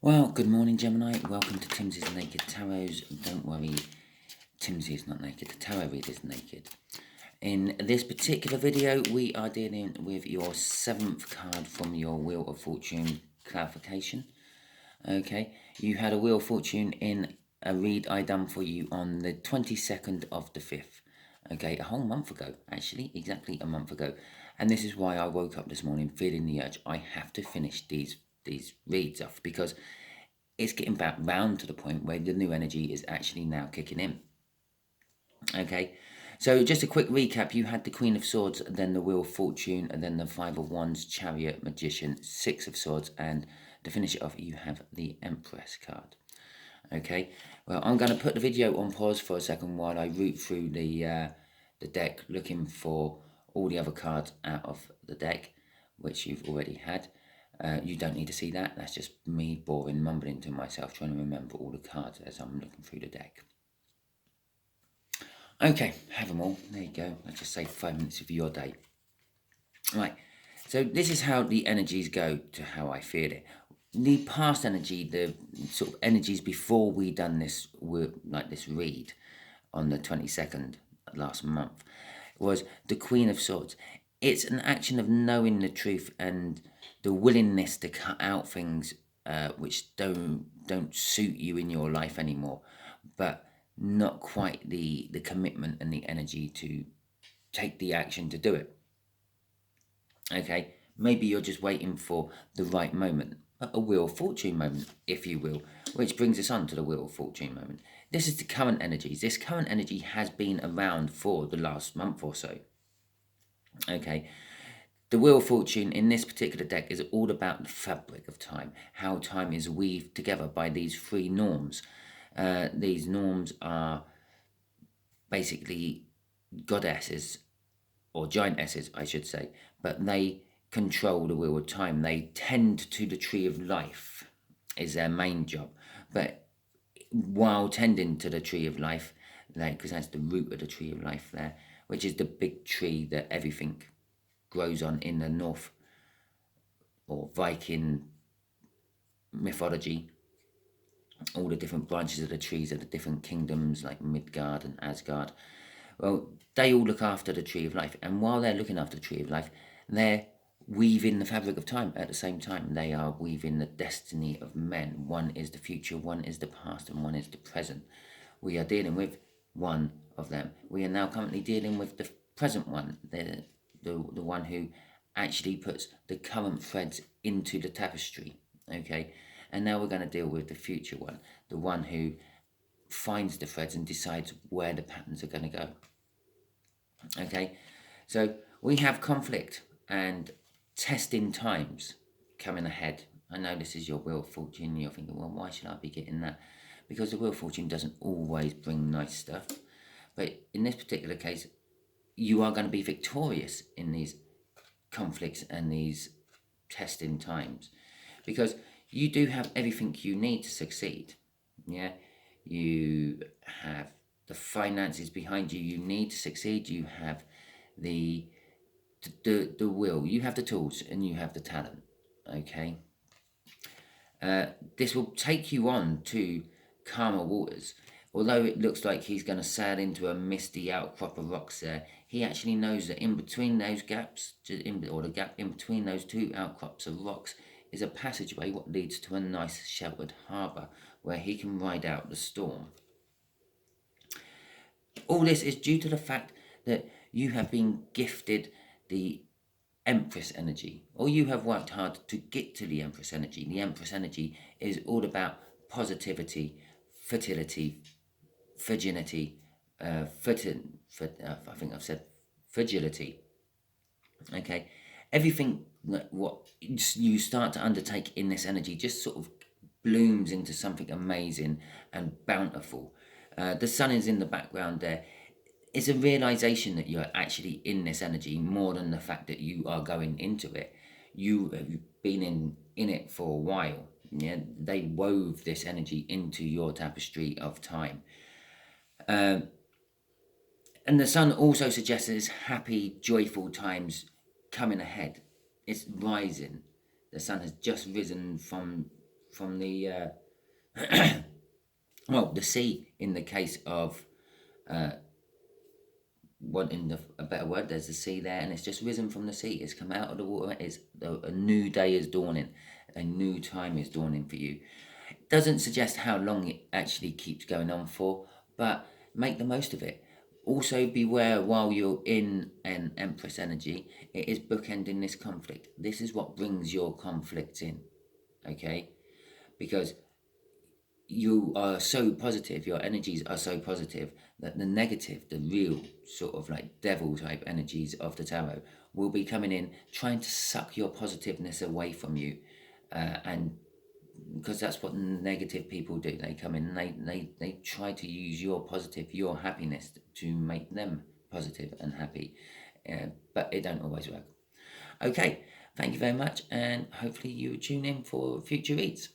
Well, good morning, Gemini. Welcome to Timsy's Naked Tarots. Don't worry, Timsy is not naked. The tarot reader is naked. In this particular video, we are dealing with your 7th card from your Wheel of Fortune clarification. Okay, you had a Wheel of Fortune in a read I done for you on the 22nd of the 5th. Okay, a whole month ago, actually, exactly a month ago. And this is why I woke up this morning feeling the urge. I have to finish these reads off because it's getting back round to the point where the new energy is actually now kicking in. Okay, so just a quick recap. You had the Queen of Swords, then the Wheel of Fortune, and then the Five of Wands, Chariot, Magician, Six of Swords, and to finish it off, you have the Empress card. Okay, well, I'm going to put the video on pause for a second while I root through the deck, looking for all the other cards out of the deck, which you've already had. You don't need to see that. That's just me boring, mumbling to myself, trying to remember all the cards as I'm looking through the deck. Okay, have them all. There you go. Let's just say 5 minutes of your day. Right, so this is how the energies go to how I feel it. The past energy, the sort of energies before we done this, like this read on the 22nd last month, was the Queen of Swords. It's an action of knowing the truth and the willingness to cut out things which don't suit you in your life anymore, but not quite the commitment and the energy to take the action to do it. Okay, maybe you're just waiting for the right moment, a Wheel of Fortune moment, if you will, which brings us on to the Wheel of Fortune moment. This is the current energies. This current energy has been around for the last month or so. Okay, the Wheel of Fortune in this particular deck is all about the fabric of time, how time is weaved together by these three norms. These norms are basically goddesses, or giantesses, I should say, but they control the wheel of time. They tend to the tree of life is their main job. But while tending to the tree of life, because that's the root of the tree of life there, which is the big tree that everything grows on in the North or Viking mythology, all the different branches of the trees of the different kingdoms like Midgard and Asgard. Well, they all look after the tree of life, and while they're looking after the tree of life, they're weaving the fabric of time at the same time. They are weaving the destiny of men. One is the future, one is the past, and one is the present. We are dealing with one of them. We are now currently dealing with the present one, the one who actually puts the current threads into the tapestry. Okay, and now we're going to deal with the future one, the one who finds the threads and decides where the patterns are going to go. Okay, so we have conflict and testing times coming ahead. I know this is your Wheel of Fortune. You're thinking, well, why should I be getting that? Because the Wheel of Fortune doesn't always bring nice stuff. But in this particular case, you are going to be victorious in these conflicts and these testing times, because you do have everything you need to succeed. Yeah, you have the finances behind you. You need to succeed. You have the will. You have the tools and you have the talent. Okay. This will take you on to calmer waters. Although it looks like he's going to sail into a misty outcrop of rocks there, he actually knows that in between those gaps, or the gap in between those two outcrops of rocks, is a passageway what leads to a nice sheltered harbour where he can ride out the storm. All this is due to the fact that you have been gifted the Empress energy, or you have worked hard to get to the Empress energy. The Empress energy is all about positivity, fertility, virginity, I think I've said fragility. Okay, everything what you start to undertake in this energy just sort of blooms into something amazing and bountiful. The sun is in the background there. It's a realization that you're actually in this energy more than the fact that you are going into it. You have been in it for a while. Yeah, they wove this energy into your tapestry of time. And the sun also suggests there's happy, joyful times coming ahead. It's rising. The sun has just risen from from the well, the sea in the case of wanting a better word. There's the sea there, and it's just risen from the sea. It's come out of the water. It's a new day is dawning. A new time is dawning for you. It doesn't suggest how long it actually keeps going on for, but make the most of it. Also, beware while you're in an Empress energy, it is bookending this conflict. This is what brings your conflicts in, okay? Because you are so positive, your energies are so positive that the negative, the real sort of like devil type energies of the tarot will be coming in, trying to suck your positiveness away from you. And because that's what negative people do, they come in and they try to use your positive, your happiness to make them positive and happy. But it don't always work. Okay, thank you very much, and hopefully you tune in for future reads.